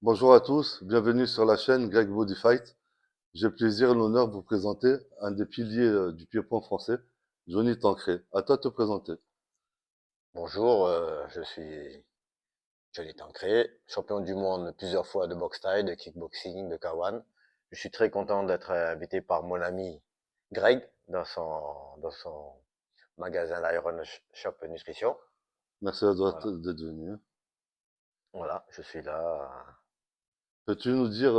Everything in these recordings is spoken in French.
Bonjour à tous, bienvenue sur la chaîne Greg Body Fight. J'ai le plaisir et l'honneur de vous présenter un des piliers du pied-point français, Johnny Tancré. À toi de te présenter. Bonjour, je suis Johnny Tancré, champion du monde plusieurs fois de boxe thaï, de kickboxing, de K1. Je suis très content d'être invité par mon ami Greg dans son magasin l'Iron Shop Nutrition. Merci à toi Voilà, d'être venu. voilà, je suis là. Peux-tu nous dire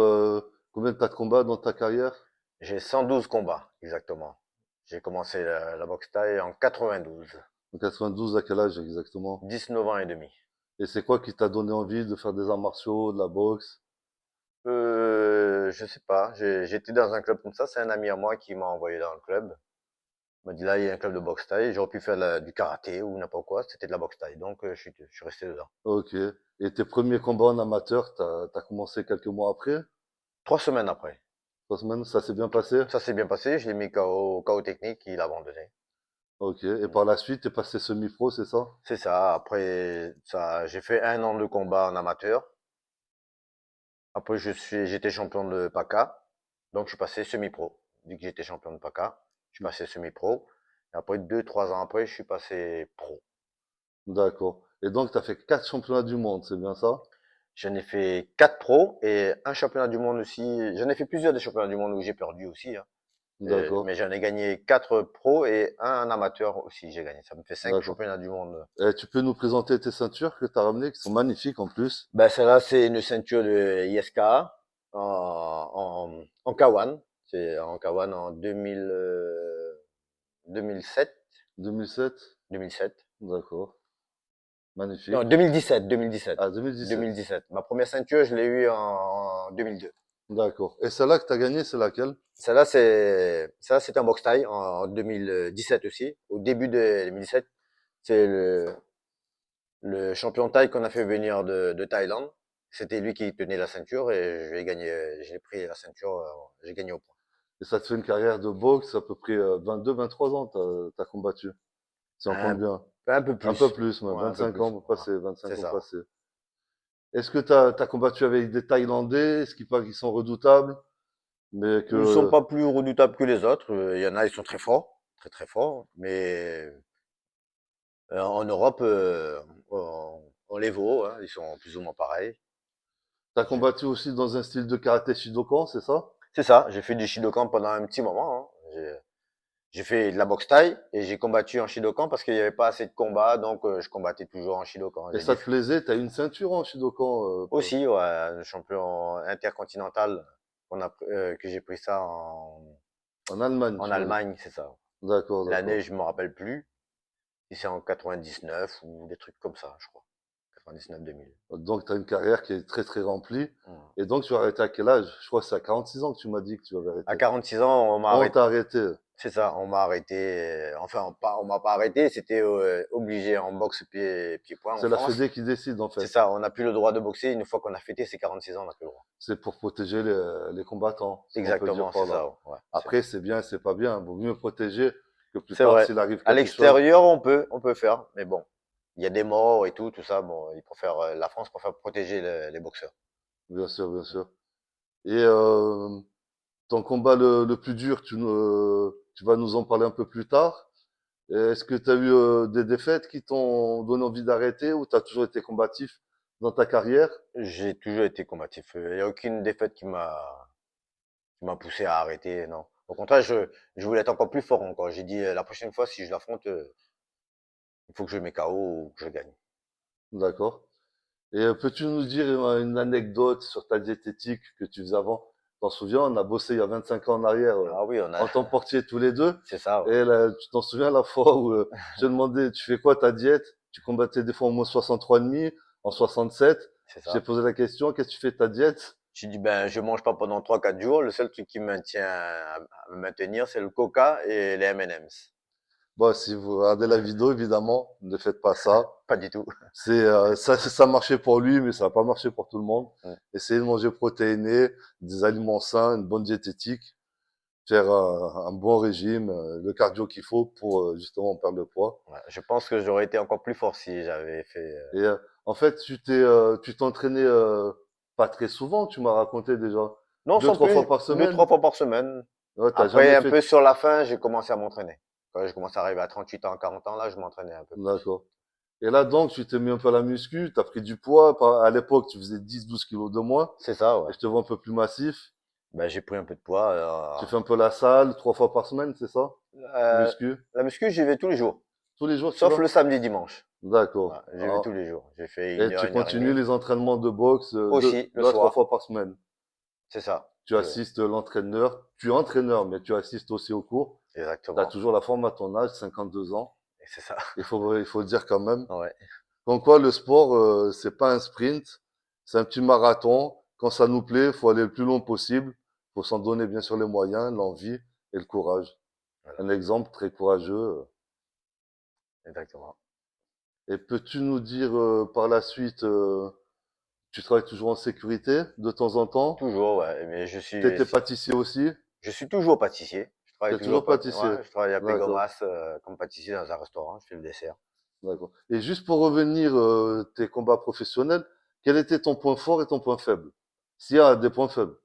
combien tu as de combats dans ta carrière? J'ai 112 combats, exactement. J'ai commencé la boxe thaï en 92, En 92, à quel âge exactement? 19 ans et demi. Et c'est quoi qui t'a donné envie de faire des arts martiaux, de la boxe? Je sais pas, j'étais dans un club comme ça, c'est un ami à moi qui m'a envoyé dans le club. Il m'a dit là, il y a un club de boxe thaï, j'aurais pu faire du karaté ou n'importe quoi, c'était de la boxe thaï, donc je suis resté dedans. Ok. Et tes premiers combats en amateur, t'as commencé quelques mois après? 3 semaines après, 3 semaines, ça s'est bien passé? ça s'est bien passé, je l'ai mis KO technique, il a abandonné. Ok. Et Mm. par la suite, t'es passé semi-pro, c'est ça? C'est ça, après ça, j'ai fait 1 an de combat en amateur. Après, j'étais champion de PACA, donc je suis passé semi-pro. Vu que j'étais champion de PACA, je suis passé semi-pro. Et après, 2, 3 ans après, je suis passé pro. D'accord. Et donc, tu as fait 4 championnats du monde, c'est bien ça? J'en ai fait 4 pros et un championnat du monde aussi. J'en ai fait plusieurs des championnats du monde où j'ai perdu aussi, hein. D'accord. Mais j'en ai gagné 4 pros et un amateur aussi, j'ai gagné. Ça me fait cinq D'accord. championnats du monde. Et tu peux nous présenter tes ceintures que tu as ramenées, qui sont magnifiques en plus. Ben, celle-là, c'est une ceinture de ISKA en K1. C'est en K1 en 2007. 2007? 2007. D'accord. Non, Magnifique. 2017, 2017. Ah, 2017. 2017. Ma première ceinture, je l'ai eue en 2002. D'accord. Et celle-là que tu as gagnée, c'est laquelle? Celle-là, c'est un box taille en 2017 aussi. Au début de 2017, c'est le champion taille qu'on a fait venir de Thaïlande. C'était lui qui tenait la ceinture et j'ai pris la ceinture, j'ai gagné au point. Et ça te fait une carrière de boxe, à peu près 22, 23 ans, t'as combattu. Si on compte Un, bien. un peu Un peu plus. plus, mais Ouais, un peu 25 plus. ans Voilà. passés, C'est 25 ans ça. passés. Est-ce que t'as combattu avec des Thaïlandais? Est-ce qu'il paraît qu'ils sont redoutables? Mais Ils ne sont que pas plus redoutables que les autres. Il y en a, ils sont très forts. Très, très forts. Mais en Europe, on les vaut, hein. Ils sont plus ou moins pareils. t'as Je- combattu aussi dans un style de karaté Shidokan, c'est ça? C'est ça, j'ai fait du Shidokan pendant un petit moment, hein. J'ai fait de la boxe thaï et j'ai combattu en Shidokan parce qu'il n'y avait pas assez de combats, donc je combattais toujours en Shidokan. Et ça te plaisait? T'as une ceinture en Shidokan Aussi, ouais, un champion intercontinental que j'ai pris ça en Allemagne, en tu m'as dit. Allemagne, c'est ça. D'accord, L'année, d'accord. je me rappelle plus si c'est en 99 ou des trucs comme ça, je crois. 99-2000. Donc, tu as une carrière qui est très, très remplie. Et donc, tu vas arrêter à quel âge? Je crois que c'est à 46 ans que tu m'as dit que tu avais À arrêté. 46 ans, on m'a On arrêté. t'a arrêté. C'est ça, on m'a arrêté. Enfin, on m'a pas arrêté, c'était obligé en boxe pied-point en C'est la France. Fédé qui décide, en C'est fait. ça, on n'a plus le droit de boxer. Une fois qu'on a fêté ses 46 ans, on n'a plus le droit. C'est pour protéger les combattants, ce qu'on peut dire Exactement, par c'est là. ça. Ouais, c'est Après, c'est bien, c'est pas bien. Vaut mieux protéger que plus c'est tard, vrai. s'il arrive À quelque chose. l'extérieur, on peut faire, mais bon, il y a des morts et tout ça. Bon, la France préfère protéger les boxeurs. Bien sûr, bien sûr. Et ton combat le plus dur, tu vas nous en parler un peu plus tard. Et est-ce que tu as eu des défaites qui t'ont donné envie d'arrêter ou tu as toujours été combatif dans ta carrière? J'ai toujours été combatif. Il n'y a aucune défaite qui m'a poussé à arrêter, non. Au contraire, je voulais être encore plus fort encore. J'ai dit, la prochaine fois, si je l'affronte, il faut que je mette KO ou que je gagne. D'accord. Et peux-tu nous dire une anecdote sur ta diététique que tu faisais avant? T'en souviens, on a bossé il y a 25 ans en arrière Ah oui, en tant que portier tous les deux. c'est ça, ouais. Et là, tu t'en souviens la fois où je te demandais, tu fais quoi ta diète? Tu combattais des fois en moins 63,5, en 67. C'est Je t'ai ça. posé la question, qu'est-ce que tu fais de ta diète? J'ai dit, ben, je mange pas pendant 3, 4 jours. Le seul truc qui me maintient à me maintenir, c'est le coca et les M&M's. Bon, si vous regardez la vidéo, évidemment, ne faites pas ça. Pas du tout. Ça marchait pour lui, mais ça n'a pas marché pour tout le monde. Mm. Essayez de manger protéiné, des aliments sains, une bonne diététique, faire un bon régime, le cardio qu'il faut pour justement perdre le poids. Ouais, je pense que j'aurais été encore plus fort si j'avais fait. Et en fait, tu t'entraînais. Pas très souvent, tu m'as raconté déjà. Non, Deux, sans trois fois plus, par deux, semaine. trois fois par semaine. Ouais, t'as Après, jamais un fait. peu sur la fin, j'ai commencé à m'entraîner. Quand j'ai commencé à arriver à 38 ans, 40 ans, là, je m'entraînais un peu plus. D'accord. Et là, donc, tu t'es mis un peu à la muscu, t'as pris du poids. À l'époque, tu faisais 10, 12 kilos de moins. C'est ça, ouais. Et je te vois un peu plus massif. Ben, j'ai pris un peu de poids. Tu fais un peu la salle, 3 fois par semaine, c'est ça? Euh, Muscu. la muscu, j'y vais tous les jours. Tous les jours, tu Sauf vas? le samedi, dimanche. D'accord. Ouais, j'y vais Ah. tous les jours. J'ai fait Et tu une heure et continues demie. les entraînements de boxe Aussi, le deux à trois soir. fois par semaine. C'est ça. Tu assistes l'entraîneur. Tu es entraîneur, mais tu assistes aussi aux cours. Tu as Exactement. toujours la forme à ton âge, 52 ans. Et c'est ça. Il faut le dire quand même. Ouais. Comme quoi, le sport, c'est pas un sprint, c'est un petit marathon. Quand ça nous plaît, faut aller le plus long possible. Faut s'en donner bien sûr les moyens, l'envie et le courage. Voilà. Un exemple très courageux. Exactement. Et peux-tu nous dire par la suite, tu travailles toujours en sécurité de temps en temps? Toujours, ouais. Mais T'étais pâtissier aussi? je suis toujours pâtissier. Je travaille T'es toujours, toujours pâtissier? ouais, je travaille à D'accord, Pégomas, comme pâtissier dans un restaurant. Je fais le dessert. d'accord. Et juste pour revenir, tes combats professionnels, quel était ton point fort et ton point faible? S'il y a des points faibles.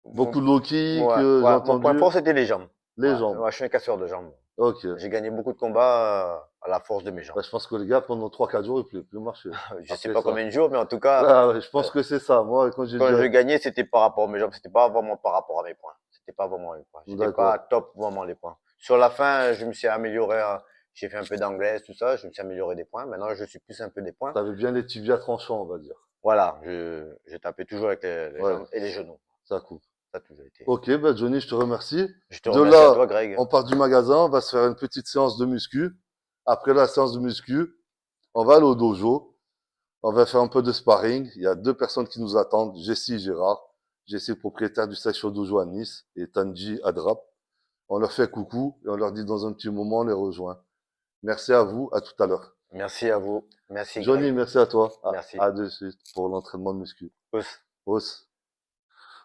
Beaucoup Mon, de low kick, ouais, j'ai ouais, mon point entendu. fort, c'était les jambes. Les Ouais, jambes. ouais, je suis un casseur de jambes. Ok. J'ai gagné beaucoup de combats à la force de mes jambes. Bah, je pense que les gars, pendant 3, 4 jours, ils pouvaient plus marcher. Je sais Après pas ça. combien de jours, mais en tout cas, Ah, ouais, je euh, pense que c'est ça. Moi, quand j'ai quand je déjà... gagnais, c'était par rapport à mes jambes, c'était pas vraiment par rapport à mes points. C'était pas vraiment mes points. J'étais pas D'accord. top vraiment les points. Sur la fin, je me suis amélioré. J'ai fait un peu d'anglaise, tout ça. Je me suis amélioré des points. Maintenant, je suis plus un peu des points. T'avais bien les tibias tranchants, on va dire. Voilà, je tapais toujours avec les Ouais, jambes et les genoux. ça coupe. Ça a toujours été. Ok, bah Johnny, je te remercie. Je te De remercie à là, toi, Greg. on part du magasin, on va se faire une petite séance de muscu. Après la séance de muscu, on va aller au dojo. On va faire un peu de sparring. Il y a 2 personnes qui nous attendent, Jessie et Gérard. Jessie, propriétaire du Station Dojo à Nice, et Tanji à Drap. On leur fait coucou et on leur dit dans un petit moment, on les rejoint. Merci à vous, à tout à l'heure. Merci à vous. Merci, Johnny, Greg. merci à toi. Merci. À de suite pour l'entraînement de muscu. Tous. Os.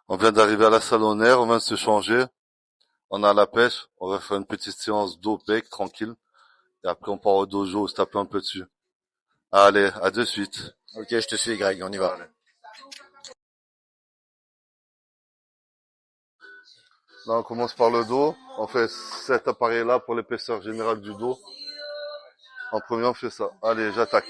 On vient d'arriver à la salle en air, on vient de se changer. On a la pêche, on va faire une petite séance d'OPEC tranquille. Et après on part au dojo, se taper un peu dessus. Allez, à de suite. Ok, je te suis, Greg. On y va. Là on commence par le dos. On fait cet appareil-là pour l'épaisseur générale du dos. En premier on fait ça. Allez, j'attaque.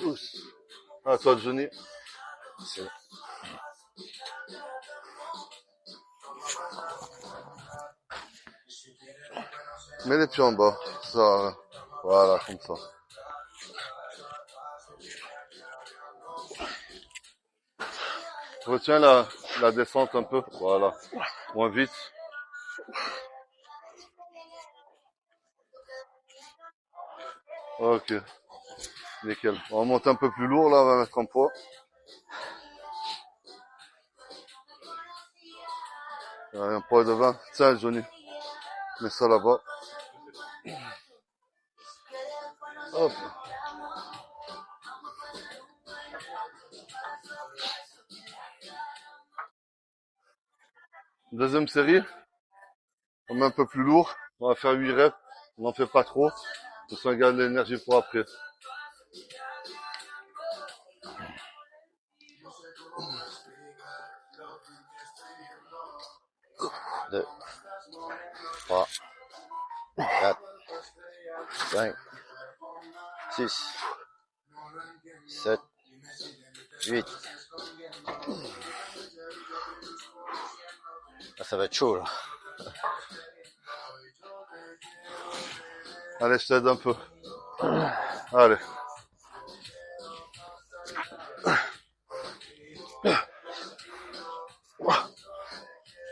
Oups. À toi Johnny. C'est- Mets les pieds en bas. Ça, voilà, comme ça. Retiens la descente un peu. Voilà. Moins vite. Ok. Nickel. On va monter un peu plus lourd là, on va mettre en poids. Un poids de 20. Tiens, Johnny. Mets ça là-bas. Hop. Deuxième série. On met un peu plus lourd. On va faire 8 reps. On n'en fait pas trop. Pour ça, on garde l'énergie pour après. 2, 3, 4, 5, 6, 7, 8. Ah, ça va être chaud, là. Allez, je t'aide un peu. Allez.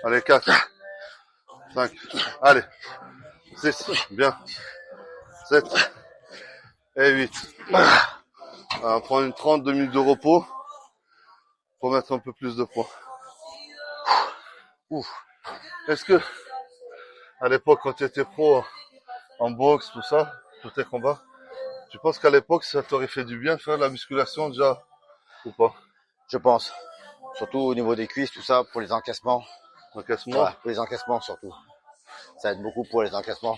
Allez, 4, 5, allez, 6, bien, 7 et 8. On prend une 32 minutes de repos pour mettre un peu plus de poids. Ouf. Est-ce que, à l'époque, quand tu étais pro en boxe, tout ça, tous tes combats, Tu penses qu'à l'époque, ça t'aurait fait du bien de faire la musculation déjà ou pas? Je pense. Surtout au niveau des cuisses, tout ça, pour les encaissements. Encaissement? Ouais, pour les encaissements surtout. Ça aide beaucoup pour les encaissements.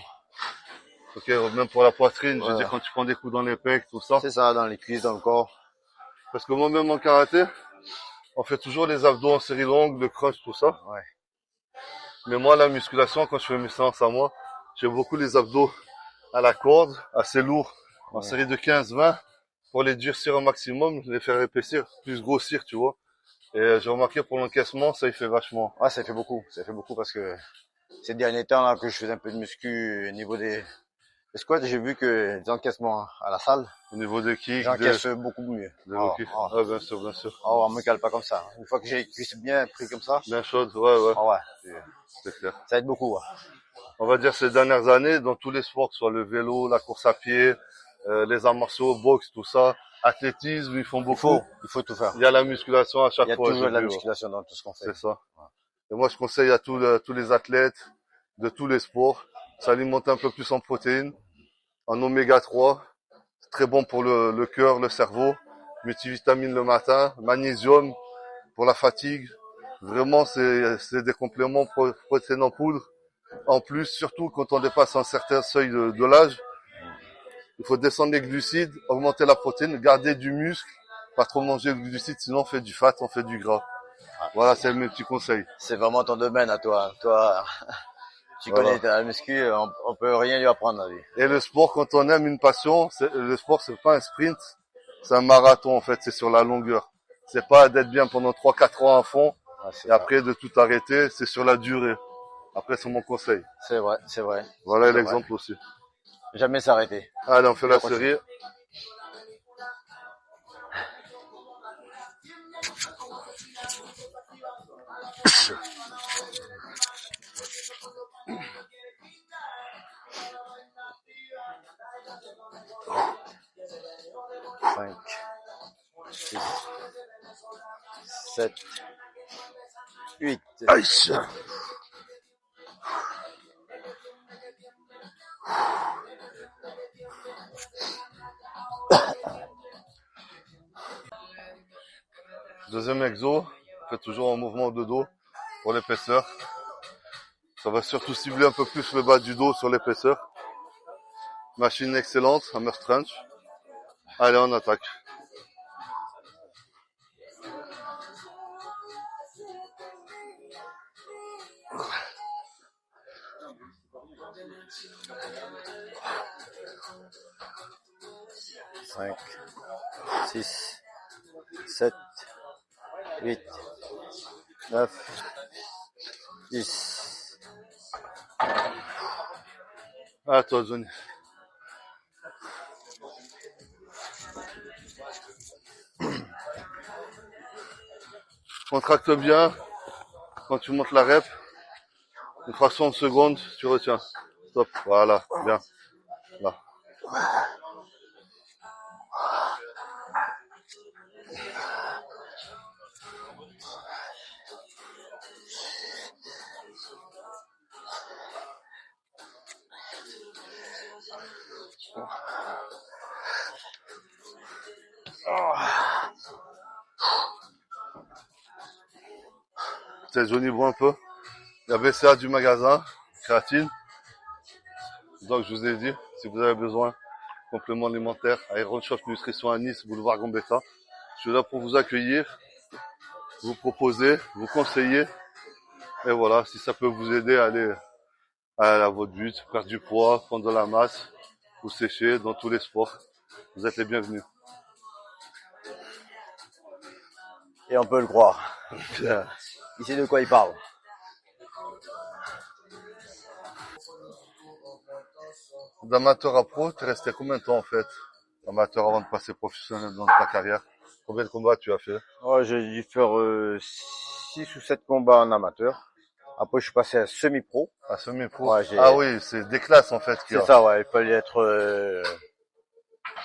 Ok, même pour la poitrine, je veux dire Voilà. quand tu prends des coups dans les pecs, tout ça. C'est ça, dans les cuisses, dans le corps. Parce que moi-même en karaté, on fait toujours les abdos en série longue, le crunch, tout ça. Ouais. Mais moi, la musculation, quand je fais mes séances à moi, j'aime beaucoup les abdos à la corde, assez lourds, en Ouais. série de 15-20, pour les durcir au maximum, les faire épaissir, plus grossir, tu vois. Et j'ai remarqué pour l'encaissement, ça y fait vachement. Ouais, ça fait beaucoup. Ça fait beaucoup parce que ces derniers temps là que je faisais un peu de muscu au niveau des squats, j'ai vu que les encaissements à la salle, Au niveau des kicks, j'encaisse beaucoup mieux. des low Oh, kicks. oh, Ah, bien sûr, bien sûr. oh, on me cale pas comme ça. Une fois que j'ai les cuisses bien pris comme ça, Bien chaude, ouais, ouais, oh ouais, c'est clair. ça aide beaucoup. Ouais. On va dire ces dernières années, dans tous les sports, que ce soit le vélo, la course à pied, les arts martiaux, boxe, tout ça, athlétisme, ils font beaucoup. Il faut tout faire. Il y a la musculation à Il y chaque a fois, toujours j'ai de la vu, ouais. musculation dans tout ce qu'on fait. C'est ça. Et moi, je conseille à tous les athlètes de tous les sports s'alimenter un peu plus en protéines, en oméga 3. C'est très bon pour le cœur, le cerveau. Multivitamine le matin, magnésium pour la fatigue. Vraiment, c'est des compléments protéines en poudre. En plus, surtout quand on dépasse un certain seuil de l'âge, il faut descendre les glucides, augmenter la protéine, garder du muscle, pas trop manger de glucides, sinon on fait du fat, on fait du gras. Voilà, c'est mes petits conseils. C'est vraiment ton domaine à toi. Toi, tu Voilà. connais la muscu, on peut rien lui apprendre à lui. Et le sport, quand on aime une passion, le sport, c'est pas un sprint, c'est un marathon, en fait, c'est sur la longueur. C'est pas d'être bien pendant 3-4 ans à fond, Ouais, c'est et ça. après de tout arrêter, c'est sur la durée. Après, c'est mon conseil. C'est vrai, c'est vrai. Voilà C'est vrai. l'exemple aussi. Jamais s'arrêter. Allez, on fait la Toujours continuer. série. Cinq, six, sept, huit. Aïe. Deuxième exo, fait toujours un mouvement de dos pour l'épaisseur. Ça va surtout cibler un peu plus le bas du dos sur l'épaisseur. Machine excellente, hammer crunch. Allez, on attaque. Cinq, six, sept, huit, neuf, 10. À toi, Johnny. Contracte bien. Quand tu montes la rep, une fraction de seconde, tu retiens. Stop. Voilà. Bien. Là. C'est Johnny boit un peu. Il y a BCA du magasin, créatine. Donc, je vous ai dit, si vous avez besoin, complément alimentaire, Iron Shop Nutrition à Nice, boulevard Gambetta. Je suis là pour vous accueillir, vous proposer, vous conseiller. Et voilà, si ça peut vous aider à aller à votre but, perdre du poids, prendre de la masse, ou sécher dans tous les sports, vous êtes les bienvenus. Et on peut le croire. Il sait de quoi il parle. D'amateur à pro, tu es resté combien de temps en fait? Amateur avant de passer professionnel dans ta carrière. Combien de combats tu as fait? Oh, j'ai dû faire 6 ou 7 combats en amateur. Après, je suis passé à semi-pro. À semi-pro? Ouais, Ah oui, c'est des classes en fait qu'il y c'est a. ça, ouais. Il fallait être.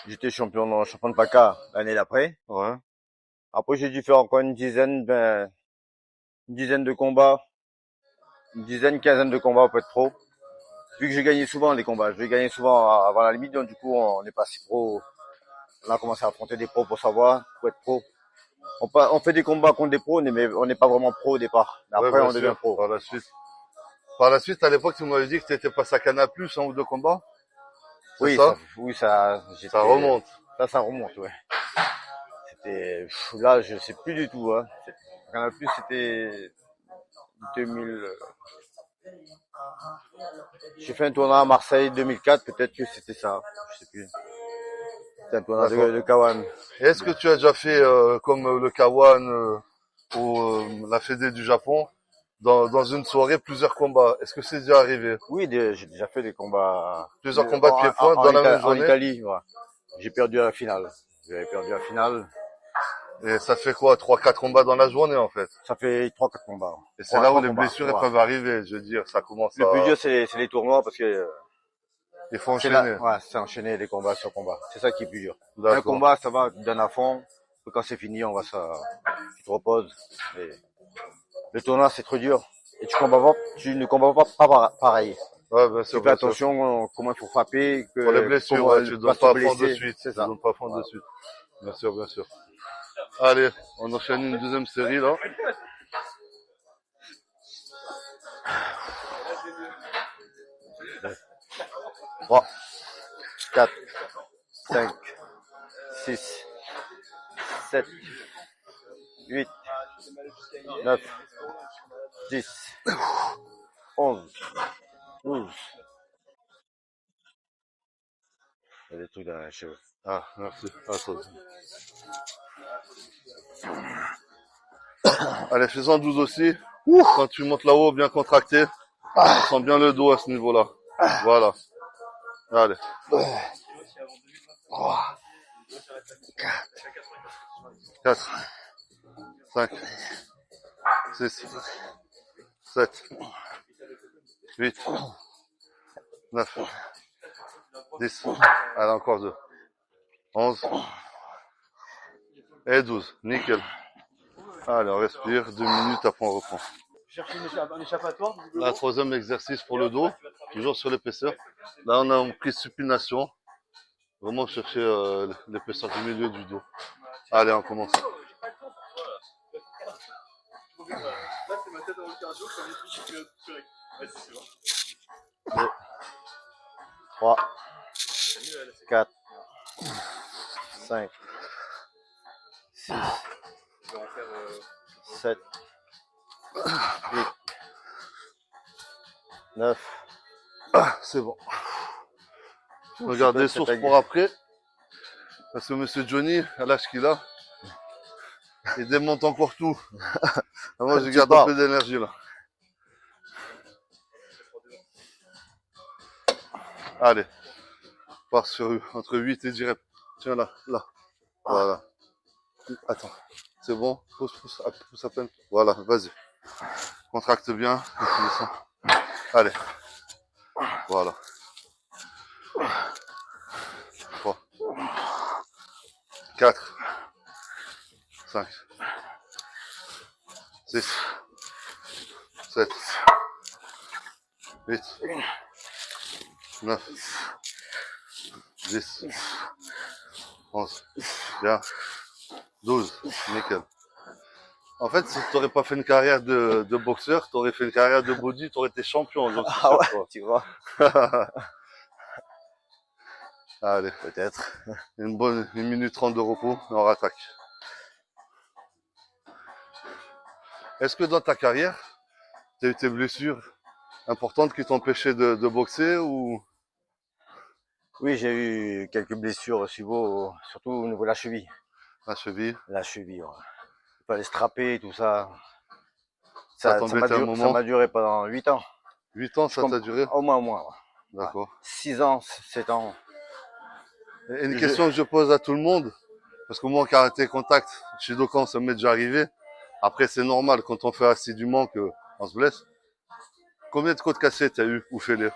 J'étais champion de PACA l'année d'après. Ouais. Après, j'ai dû faire encore une dizaine de combats, une dizaine, quinzaine de combats pour être pro. vu que j'ai gagné souvent les combats, j'ai gagné souvent avant la limite, donc du coup on est passé pro. On a commencé à affronter des pros pour savoir, pour être pro. On fait des combats contre des pros, mais on n'est pas vraiment pro au départ. Mais Ouais, après bien on devient sûr, pro. par la suite. Par la suite, à l'époque, tu m'avais dit que tu étais passé à Canal+, en ou deux combats, c'est ça? Oui, ça, Ça j'étais, remonte. ça remonte, ouais. C'était, là, je sais plus du tout, hein. Canal+, c'était 2000. J'ai fait un tournoi à Marseille 2004, peut-être que c'était ça. Je sais plus. C'était un tournoi D'accord. de Kawan. Et est-ce que tu as déjà fait, comme le Kawan ou la Fédé du Japon, dans une soirée, plusieurs combats? Est-ce que c'est déjà arrivé? Oui, j'ai déjà fait des combats Plusieurs combats de pied-point dans la même En journée? Italie. Voilà. J'ai perdu à la finale. J'avais perdu la finale. Et ça fait quoi? Trois, quatre combats dans la journée, en fait. Ça fait 3-4 combats. Et c'est là où Trois les combats. blessures elles Voilà. peuvent arriver. Je veux dire, ça commence Le plus à... dur, c'est les tournois parce que Il faut c'est là, enchaîner. ouais, c'est enchaîner les combats sur combats. C'est ça qui est plus dur. Un D'accord. combat, ça va, tu donnes à fond. Quand c'est fini, tu te reposes. Et le tournoi, c'est trop dur. Et tu ne combats pas pareil. Ouais, bien Tu sûr, fais bien sûr. attention comment il faut frapper, Pour les blessures, ouais, tu pas donnes se pas à fond de blesser. suite. C'est Tu ça. donnes pas à fond de suite. Bien sûr, bien sûr. Allez, on enchaîne une deuxième série, là. 3, 4, 5, 6, 7, 8, 9, 10, 11, 12. Il y a des trucs dans les cheveux. Ah, merci. Ah, ça. Allez, fais-en 12 aussi. Quand tu montes là-haut, bien contracté. On sent bien le dos à ce niveau-là. Voilà. Allez. 3, 4, 5, 6, 7, 8, 9, 10. Allez, encore 2. 11 et 12. Nickel. Allez, on respire. 2 minutes, après on reprend. Un échappatoire. Là, troisième exercice pour le dos. Toujours sur l'épaisseur. Là, on a une prise supination. Vraiment chercher l'épaisseur du milieu du dos. Allez, on commence. Là, c'est ma tête dans le cardio, ça me dit que tu es. Vas-y, c'est bon. 2, 3, 4, 5, 6, 7, 8, 9. C'est bon. Regardez les sources pour après. Parce que monsieur Johnny, à l'âge qu'il a, il démonte encore tout. Moi, je Tu garde un parles. peu d'énergie là. Allez. On part sur entre 8 et 10 reps. Tiens là, là. Voilà. Attends. C'est bon. Pousse à peine. Voilà, vas-y. Contracte bien. Et tu descends. Allez. Voilà. 3, 4, 5, 6, 7, 8, 9, 10, 11, bien, 12, nickel. En fait, si tu n'aurais pas fait une carrière de boxeur, tu aurais fait une carrière de body, tu aurais été champion. Donc, Ah ouais, tu vois. Allez, Peut-être. une bonne 1 minute 30 de repos et on rattaque. Est-ce que dans ta carrière, tu as eu tes blessures importantes qui t'empêchaient de boxer ou Oui, j'ai eu quelques blessures surtout au niveau de la cheville. la cheville? La cheville, ouais. Il fallait se trapper, tout ça. Ça Ça t'embêtait un ça moment? m'a duré pendant 8 ans. 8 ans, ça t'a duré? Au moins, ouais. D'accord. 6 ans, 7 ans. Et une question que je pose à tout le monde, parce que moi en karaté contact, Shidokan, ça m'est déjà arrivé. Après, c'est normal quand on fait assidûment qu'on se blesse. Combien de côtes cassées t'as eu ou fêlées?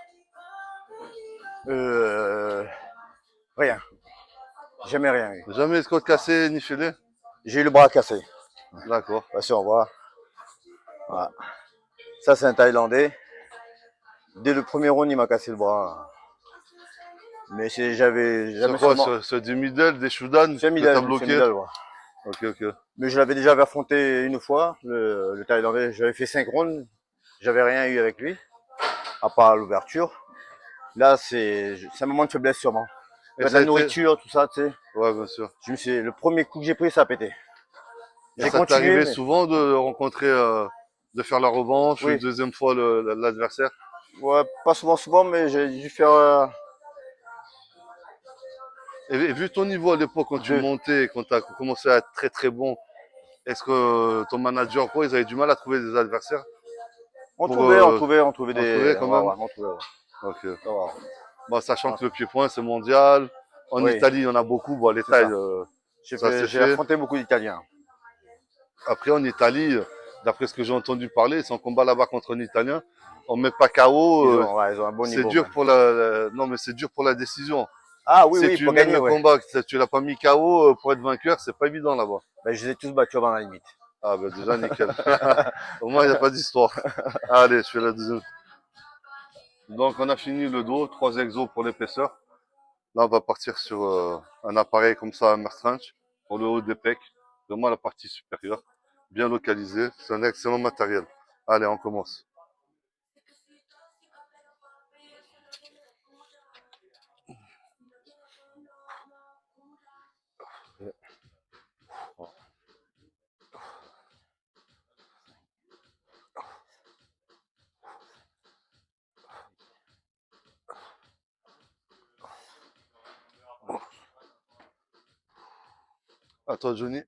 Rien. Jamais rien eu. Jamais de côtes cassées ni fêlées? J'ai eu le bras cassé. D'accord. Attention, on voit. Voilà. Ça, c'est un Thaïlandais. Dès le premier round, il m'a cassé le bras. Mais j'avais jamais Sur quoi? sûrement. Sur du middle, des shoodan C'est que t'as Middle, c'est bloqué? Middle, ouais. Ok, ok. Mais je l'avais déjà affronté une fois, le Thaïlandais. J'avais fait 5 rounds. J'avais rien eu avec lui, à part l'ouverture. Là, c'est un moment de faiblesse sûrement. Et ça La a été... nourriture, tout ça, tu sais. Ouais, bien sûr. Le premier coup que j'ai pris, ça a pété. Et J'ai ça t'est continué, arrivé mais souvent de rencontrer, de faire la revanche, une oui. deuxième fois l'adversaire? Ouais, pas souvent, mais j'ai dû faire Et vu ton niveau à l'époque, quand tu deux. montais, quand tu as commencé à être très très bon, est-ce que ton manager, quoi, ils avaient du mal à trouver des adversaires pour On trouvait en trouver des. quand Ouais, même? ouais, on trouvait. Ouais. Ok. Ça va. Bon, sachant Ouais. que le pied-point, c'est mondial. En Oui, Italie, il y en a beaucoup. Bon, les c'est tailles, ça. ça s'est J'ai fait. affronté beaucoup d'Italiens. Après, en Italie, d'après ce que j'ai entendu parler, si on combat là-bas contre un Italien, on met pas KO. Ils ont un bon C'est niveau dur même. pour non, mais c'est dur pour la décision. Ah oui, Si oui, tu pour mènes gagner, le ouais. combat, que tu l'as pas mis KO pour être vainqueur, c'est pas évident là-bas. Ben, je les ai tous battus avant la limite. Ah, bah déjà, nickel. Au moins, il n'y a pas d'histoire. Allez, je fais la deuxième. Donc, on a fini le dos, 3 exos pour l'épaisseur. Là, on va partir sur un appareil comme ça, un Merstrange, pour le haut des pecs, vraiment la partie supérieure, bien localisé. C'est un excellent matériel. Allez, on commence. À toi, Johnny.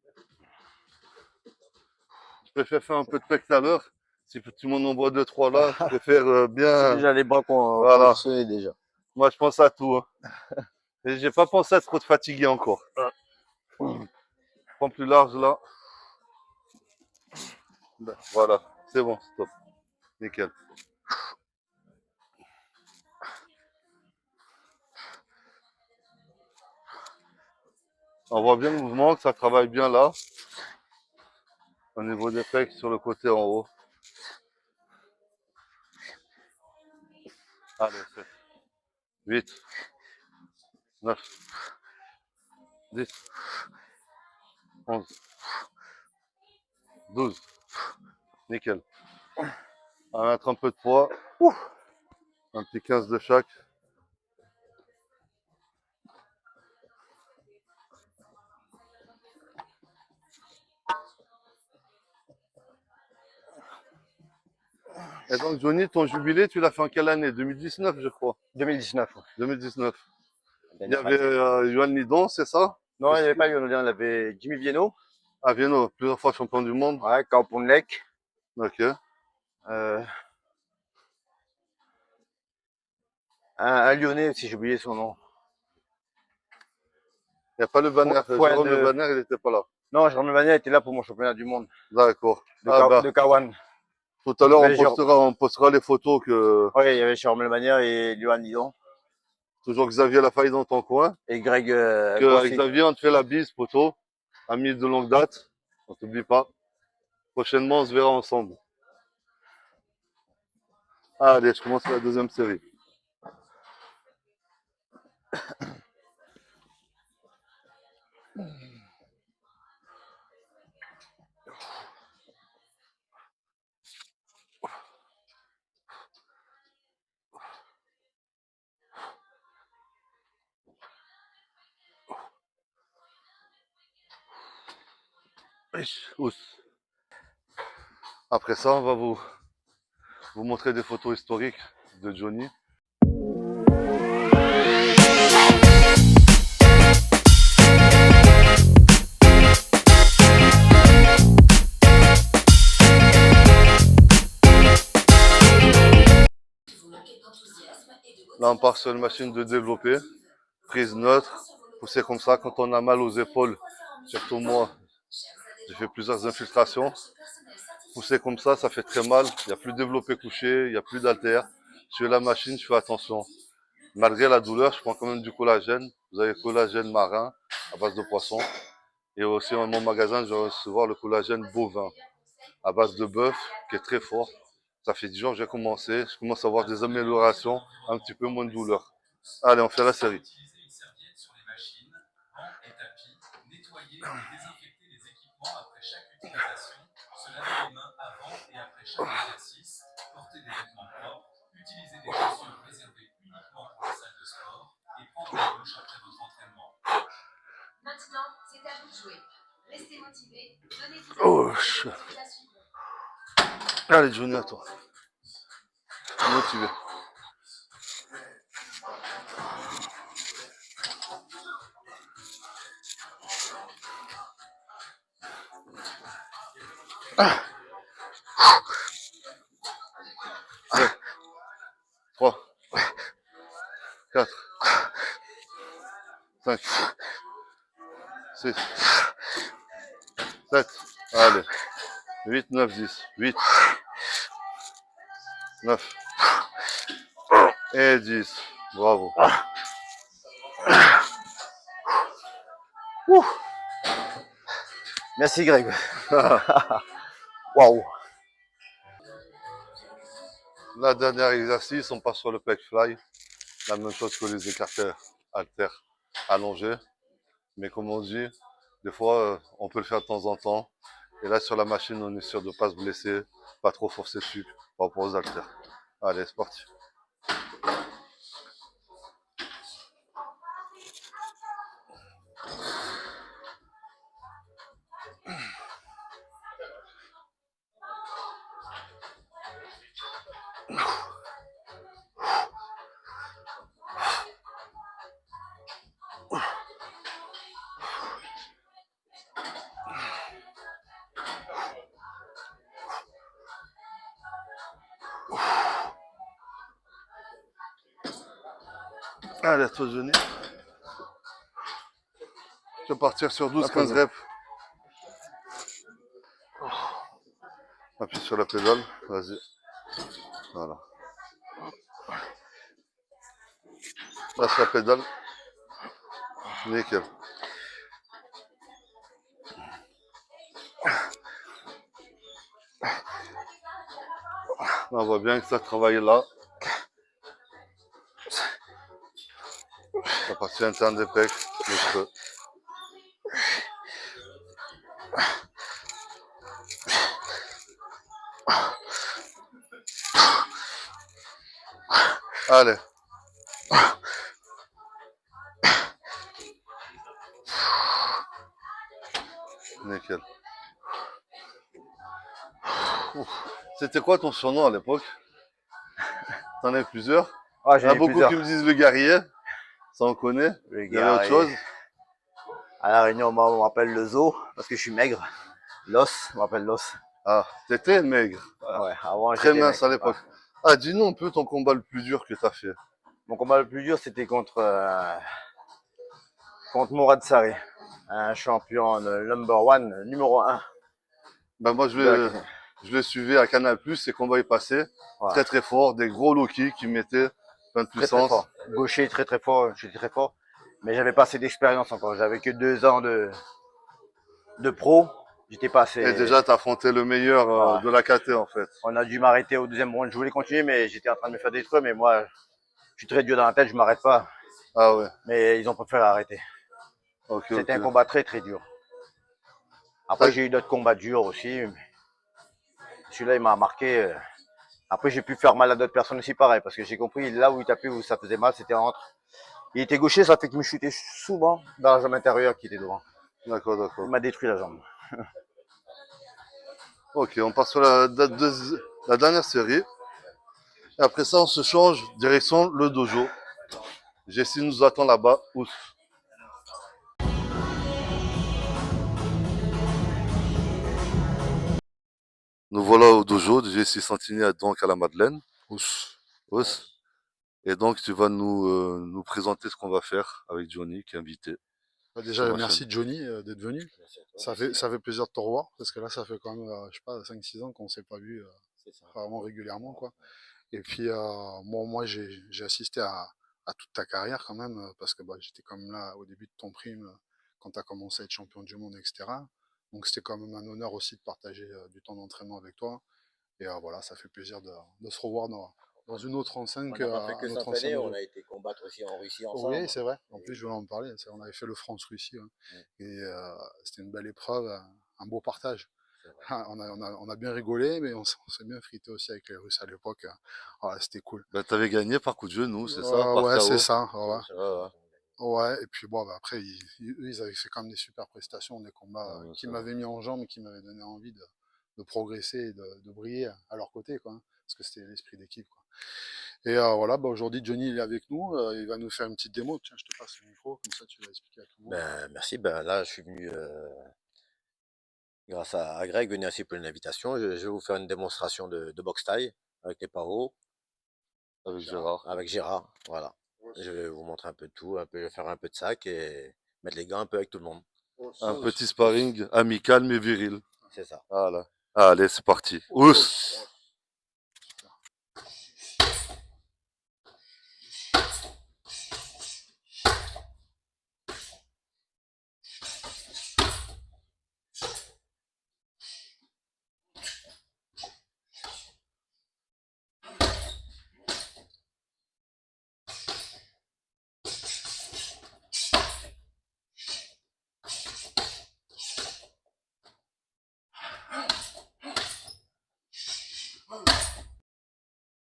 Je préfère faire un peu de pec tout à l'heure. Si tu m'en envoies deux, trois là, je préfère C'est bien. déjà les bras Voilà. conditionnés déjà. Moi, je pense à tout. Hein. Et j'ai pas pensé à trop te fatiguer encore. Prends plus large là. Voilà. C'est bon, stop. Nickel. On voit bien le mouvement, que ça travaille bien là. Au niveau des pecs sur le côté en haut. Allez, 7, 8, 9, 10, 11, 12. Nickel. On va mettre un peu de poids. Un petit 15 de chaque. Et donc, Johnny, ton jubilé, tu l'as fait en quelle année? 2019, je crois. 2019. 2019. Il y Dernière avait année. Yohan Lidon, c'est ça? Non, il n'y avait pas Lionel, il y avait Jimmy Vienno, Ah, Vieno, plusieurs fois champion du monde. ouais, Kauponlek, Ok. Il euh, un Lyonnais, si j'ai oublié son nom. n'y a pas le banner. Point Jérôme Le de... Banner, il n'était pas là. Non, Jérôme Lemanier était là pour mon championnat du monde D'accord. Ah bah, de Kawan. tout à l'heure, Mais on postera les photos que oui, il y avait Jérôme Lemanier et Johan Lidon toujours Xavier Lafaille dans ton coin. et Greg Que avec Grossi. Xavier, on te fait la bise, poteau. Ami de longue date. On t'oublie pas. Prochainement, on se verra ensemble. Allez, je commence la deuxième série. Ous. Après ça, on va vous montrer des photos historiques de Johnny. Là, on part sur une machine de développer, prise neutre, poussée comme ça quand on a mal aux épaules. Surtout moi, j'ai fait plusieurs infiltrations. Pousser comme ça fait très mal. Il n'y a plus de développé couché, il n'y a plus d'haltère. Sur la machine, je fais attention. Malgré la douleur, je prends quand même du collagène. Vous avez collagène marin à base de poisson. Et aussi, dans mon magasin, je vais recevoir le collagène bovin à base de bœuf qui est très fort. Ça fait 10 jours que j'ai commencé. Je commence à avoir des améliorations, un petit peu moins de douleur. Allez, on fait la série. Maintenant, c'est à vous de jouer. Restez motivés, donnez-vous Oh, à fond et les résultats suivront. allez, Johnny, à toi. Motivé. Ouais. 3, 4, 5, 6, 7, allez. 8, 9, 10. 8, 9 et 10. Bravo. Merci Greg. Waouh. La dernière exercice, on passe sur le pec fly. La même chose que les écarteurs haltères allongés. Mais comme on dit, des fois, on peut le faire de temps en temps. Et là, sur la machine, on est sûr de ne pas se blesser, pas trop forcer dessus par rapport aux haltères. Allez, c'est parti. Allez, à toi, Johnny. Je vais partir sur 12-15 reps. Appuie sur la pédale. Vas-y. Voilà. Lâche la pédale. Nickel. On voit bien que ça travaille là. La partie interne des pecs, le creux. Allez. Nickel. C'était quoi ton surnom à l'époque? T'en as plusieurs? Ah, Il y j'en en a ai beaucoup plusieurs. qui me disent le guerrier. Ça, on connaît. Le Il y avait autre chose? À la Réunion, on m'appelle le zoo parce que je suis maigre. L'os, on m'appelle l'os. Ah, t'étais maigre. Ouais, avant Très j'étais mince maigre. à l'époque. Ouais. Ah, dis-nous un peu ton combat le plus dur que t'as fait. Mon combat le plus dur, c'était contre Mourad Sarri, un champion number one, numéro un Ben moi, de la cuisine. je le suivais à Canal+, ses combats y passaient. Voilà. Très très fort, des gros low kicks qui mettaient plein de Très très puissance. fort. Gaucher, très très fort, j'étais très fort. Mais j'avais pas assez d'expérience encore. J'avais que 2 ans de pro. J'étais pas Et assez. déjà, t'as affronté le meilleur Voilà. de la KT en fait. On a dû m'arrêter au deuxième round. Je voulais continuer, mais j'étais en train de me faire détruire. Mais moi, je suis très dur dans la tête, je m'arrête pas. Ah ouais, Mais ils ont préféré arrêter. ok, C'était un ok. combat très très dur. Après, j'ai eu d'autres combats durs aussi. Celui-là, il m'a marqué. Après, j'ai pu faire mal à d'autres personnes aussi, pareil, parce que j'ai compris, là où il tapait, où ça faisait mal, c'était entre. Il était gaucher, ça fait qu'il me chutait souvent dans la jambe intérieure qui était devant. D'accord, Il d'accord. m'a détruit la jambe. Ok, on passe sur la dernière série. Et après ça, on se change direction le dojo. Jessie nous attend là-bas. Ouf. Nous voilà au dojo de Jessie Santini donc à la Madeleine. Ous. Ous. Et donc, tu vas nous présenter ce qu'on va faire avec Johnny, qui est invité Bah, sur déjà, ma chaîne. merci Johnny d'être venu. Ça fait plaisir de te revoir, parce que là, ça fait quand même, je sais pas, 5 6 ans qu'on s'est pas vu vraiment régulièrement, quoi. Et puis, moi j'ai assisté à toute ta carrière quand même, parce que bah, j'étais quand même là au début de ton prime, quand tu as commencé à être champion du monde, etc. Donc c'était quand même un honneur aussi de partager du temps d'entraînement avec toi. Et voilà, ça fait plaisir de se revoir dans une autre enceinte On n'a pas fait qu'à que notre s'entraîner, ancienne on maison. a été combattre aussi en Russie Oui, ensemble. c'est vrai. En Et, plus, je voulais en parler. On avait fait le France-Russie, hein. mm, Et c'était une belle épreuve, un beau partage. c'est vrai. Ah, on a bien rigolé, mais on s'est bien frité aussi avec les Russes à l'époque. Ah, c'était cool. Bah, t'avais gagné par coup de genou, c'est ça? Par Ouais, c'est KO? ça. Oui, Ouais. c'est Ouais, vrai, ouais. Ouais, et puis bon, bah, après, ils avaient fait quand même des super prestations, des combats Ouais, qui c'est vrai. m'avaient mis en jambes et qui m'avaient donné envie de progresser et de briller à leur côté, quoi, hein, parce que c'était l'esprit d'équipe, quoi. Et voilà, bah, aujourd'hui, Johnny il est avec nous, il va nous faire une petite démo. Tiens, je te passe le micro, comme ça tu vas expliquer à tout le monde. Ben, merci. Ben, là, je suis venu grâce à Greg, venir ici pour une invitation. Je vais vous faire une démonstration de boxe taille avec les pavos, Avec Gérard. avec Gérard. Voilà. Je vais vous montrer un peu de tout, un peu, je vais faire un peu de sac et mettre les gants un peu avec tout le monde. Un petit sparring amical mais viril. C'est ça. Voilà. Allez, c'est parti. Ous!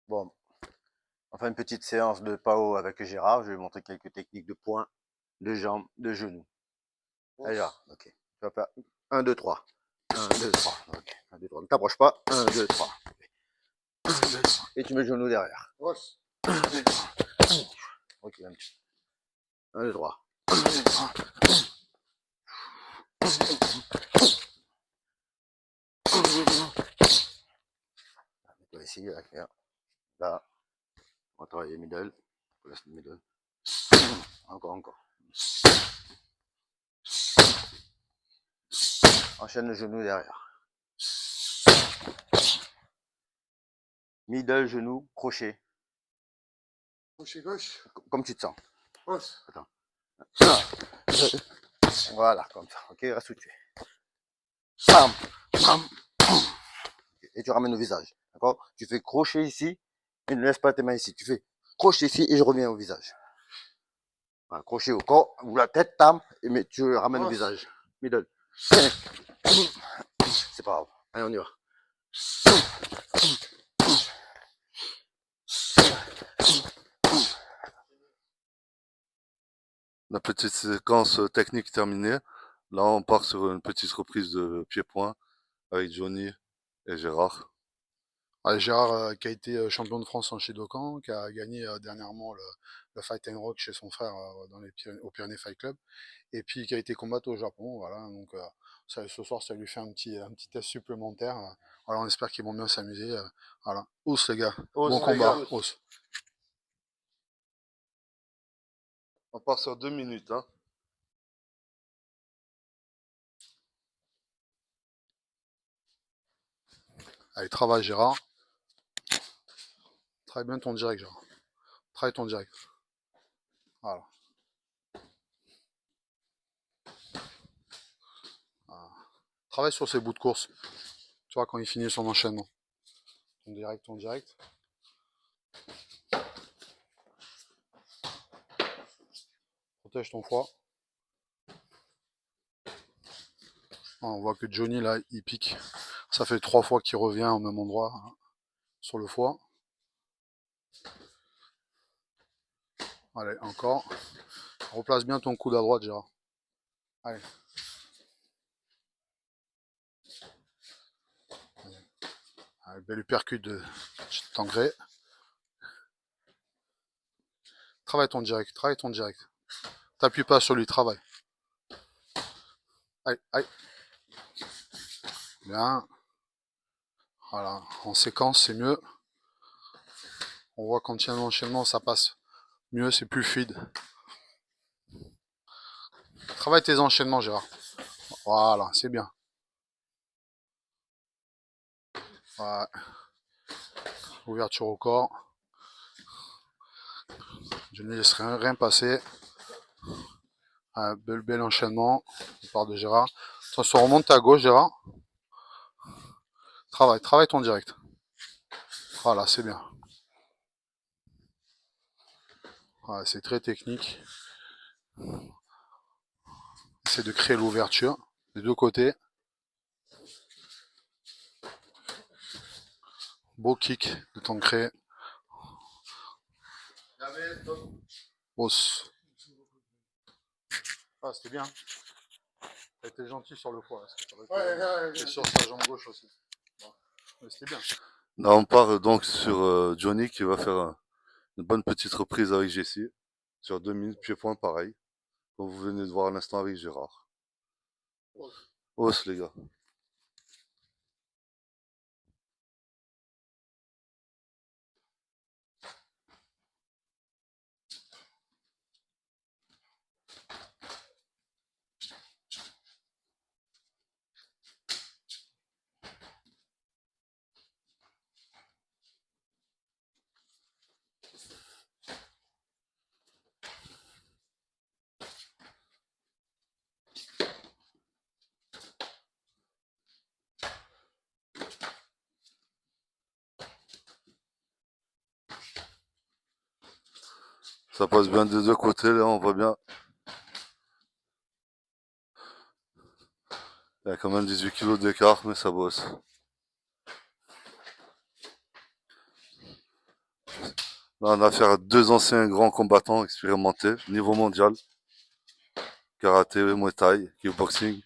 Bon, on fait une petite séance de PAO avec Gérard. Je vais vous montrer quelques techniques de poing, de jambes, de genoux. Allez, Gérard, ok. Tu vas faire 1, 2, 3. 1, 2, 3. Ok. 1, 2, 3. Ne t'approche pas. 1, 2, 3. Et tu mets le genou derrière. Ok, un petit. 1, 2, 3. Mets-toi ici, là. On va travailler middle. On laisse le middle. Encore, encore. Enchaîne le genou derrière. Middle, genou, crochet. Crochet gauche. Comme tu te sens. Hausse. Attends. Voilà, comme ça. Ok, reste où tu es. Bam, bam. Et tu ramènes au visage. D'accord? Tu fais crochet ici et ne laisse pas tes mains ici. Tu fais crochet ici et je reviens au visage. Voilà, crochet au corps ou la tête, tam, mais tu le ramènes au visage. Middle. C'est pas grave. Allez, on y va. La petite séquence technique terminée. Là, on part sur une petite reprise de pied-point avec Johnny et Gérard. Ouais, Gérard, qui a été champion de France en Shidokan, qui a gagné dernièrement le Fight and Rock chez son frère au Pyrénées Fight Club, et puis qui a été combattre au Japon. Voilà, donc ce soir, ça lui fait un petit test supplémentaire. Voilà, on espère qu'ils vont bien s'amuser. Voilà, os les gars, Os, bon les combat, gars. os. On part sur 2 minutes, hein. Allez, travaille Gérard. Travaille bien ton direct, Gérard. Travaille ton direct. Voilà. Voilà. Travaille sur ses bouts de course. Tu vois, quand il finit son enchaînement. Ton direct, ton direct. Protège ton foie. On voit que Johnny, là, il pique. Ça fait 3 fois qu'il revient au même endroit, hein, sur le foie. Allez, encore. Replace bien ton coude à droite, Gérard. Allez. Allez, belle uppercut de Tangré. Travaille ton direct, travaille ton direct. T'appuies pas sur lui, travaille. Allez, allez. Bien. Voilà, en séquence, c'est mieux. On voit quand il y a un enchaînement, ça passe mieux, c'est plus fluide. Travaille tes enchaînements, Gérard. Voilà, c'est bien. Ouais. Ouverture au corps. Je ne laisse rien passer. Un bel enchaînement de part de Gérard. Attention, remonte à gauche, Gérard. Travaille ton direct. Voilà, c'est bien. Voilà, c'est très technique. Essaie de créer l'ouverture des deux côtés. Beau kick de ton créer. Hausse. Ah, c'était bien. T'as été gentil sur le foie. Et sur sa jambe gauche aussi. Bon. Mais c'était bien. Là, on part donc sur Johnny qui va faire une bonne petite reprise avec Jessie. Sur 2 minutes, pied-point, pareil. Comme vous venez de voir à l'instant avec Gérard. Hausse, les gars. Ça passe bien des deux côtés, là, on voit bien. Il y a quand même 18 kilos d'écart, mais ça bosse. Là, on a affaire à deux anciens grands combattants expérimentés, niveau mondial. Karaté, Muay Thai, kickboxing,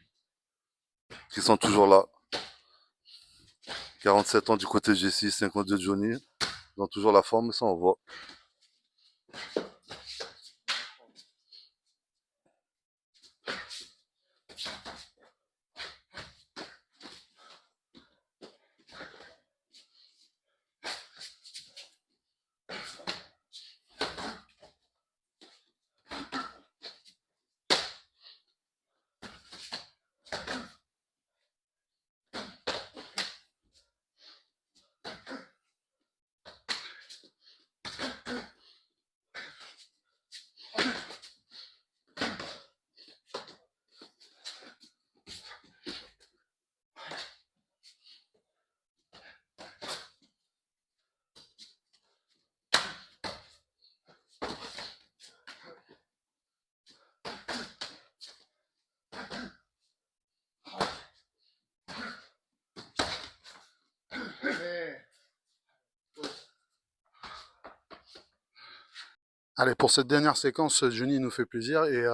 qui sont toujours là. 47 ans du côté Jessie, 52 de Johnny. Ils ont toujours la forme, mais ça on voit. Allez, pour cette dernière séquence, Johnny nous fait plaisir et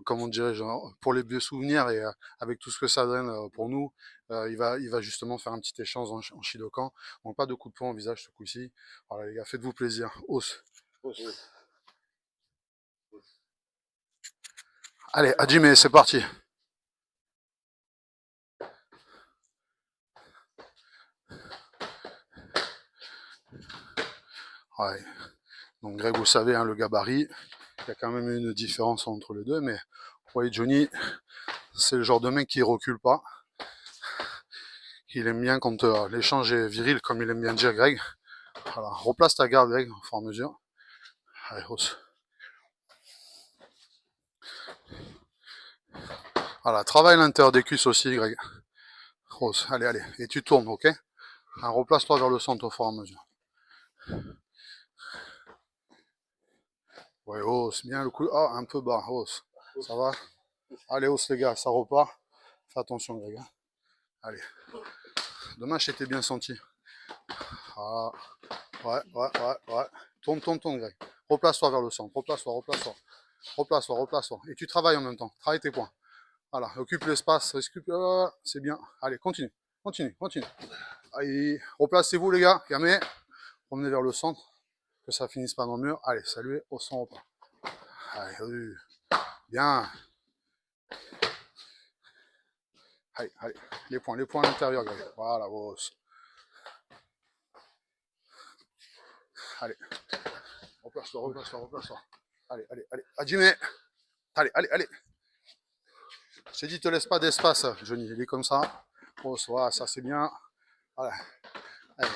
comment dirais-je, pour les vieux souvenirs et avec tout ce que ça donne pour nous, il va justement faire un petit échange en Shidokan. Donc pas de coup de poing au visage ce coup-ci. Voilà les gars, faites-vous plaisir. Hausse. Allez, Hajime, c'est parti. Ouais. Donc Greg, vous savez, hein, le gabarit, il y a quand même une différence entre les deux, mais vous voyez, Johnny, c'est le genre de mec qui recule pas. Il aime bien quand l'échange est viril, comme il aime bien dire Greg. Voilà, replace ta garde, Greg, au fur et à mesure. Allez, hausse. Voilà, travaille l'intérieur des cuisses aussi, Greg. Hausse, allez, allez. Et tu tournes, ok? Replace-toi vers le centre au fur et à mesure. Ouais, hausse, bien le coup. Ah, un peu bas, hausse. Ça va? Allez, hausse les gars, ça repart. Fais attention, Greg. Allez. Dommage, c'était bien senti. Ah. Ouais. Tourne, Greg. Replace-toi vers le centre. Replace-toi. Replace-toi. Et tu travailles en même temps. Travaille tes points. Voilà, occupe l'espace. C'est bien. Allez, continue. Allez, replacez-vous, les gars. Gamé. Promenez vers le centre. Que ça finisse pas dans le mur. Allez, saluez. Au son repas. Allez, bien. Allez. Les points à l'intérieur, Greg. Voilà, boss. Allez. Replace-toi. Allez. Hajime. Allez. J'ai dit, te laisse pas d'espace, Johnny. Il est comme ça. Oh, ça c'est bien. Voilà. Allez.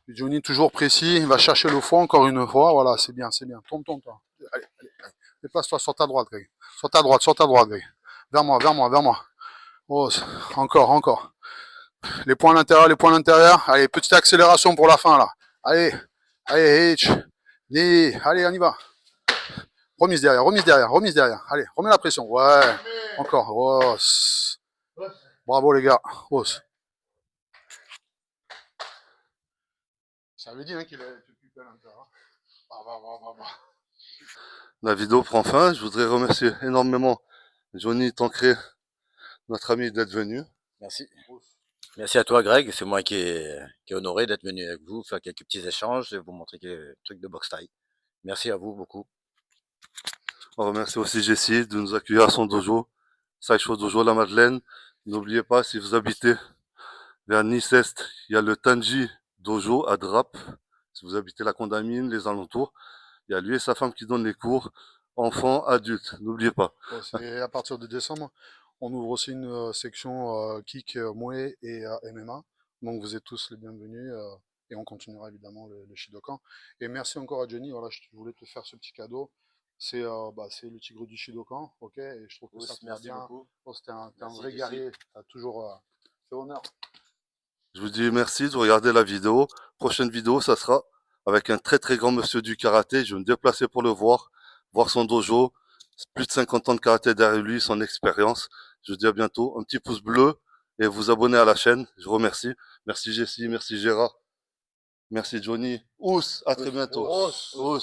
Johnny, toujours précis. Il va chercher le fond encore une fois. Voilà, c'est bien. Tourne, toi. Allez. Déplace-toi sur ta droite, Greg. Sur ta droite, Greg. Vers moi. Oh, encore. Les points à l'intérieur, les points à l'intérieur. Allez, petite accélération pour la fin là. Allez, allez, hitch. Allez, on y va. Remise derrière, remise derrière, remise derrière. Allez, remets la pression. Ouais, encore. Oh, bravo les gars. Oh. Ça veut dire hein, qu'il a été occupé à l'intérieur. La vidéo prend fin. Je voudrais remercier énormément Johnny Tancré, notre ami, d'être venu. Merci. Merci à toi, Greg. C'est moi qui est honoré d'être venu avec vous, faire quelques petits échanges et vous montrer quelques trucs de boxe taille. Merci à vous beaucoup. On remercie aussi Jessie de nous accueillir à son dojo, Sideshow Dojo La Madeleine. N'oubliez pas, si vous habitez vers Nice-Est, il y a le Tanji Dojo à Drap. Si vous habitez la Condamine, les alentours, il y a lui et sa femme qui donnent les cours, enfants, adultes. N'oubliez pas. Et à partir de décembre, on ouvre aussi une section kick, Muay et MMA. Donc vous êtes tous les bienvenus et on continuera évidemment le Shidokan. Et merci encore à Johnny. Voilà, je voulais te faire ce petit cadeau. C'est le tigre du Shidokan, ok. Et je trouve que ça te va bien. Oh, c'était un vrai guerrier. T'as toujours fait honneur. Je vous dis merci de regarder la vidéo. Prochaine vidéo, ça sera avec un très très grand monsieur du karaté. Je vais me déplacer pour le voir son dojo. Plus de 50 ans de karaté derrière lui, son expérience. Je vous dis à bientôt. Un petit pouce bleu et vous abonner à la chaîne. Je vous remercie. Merci Jessie, merci Gérard. Merci Johnny. Ous, à très bientôt. Ous.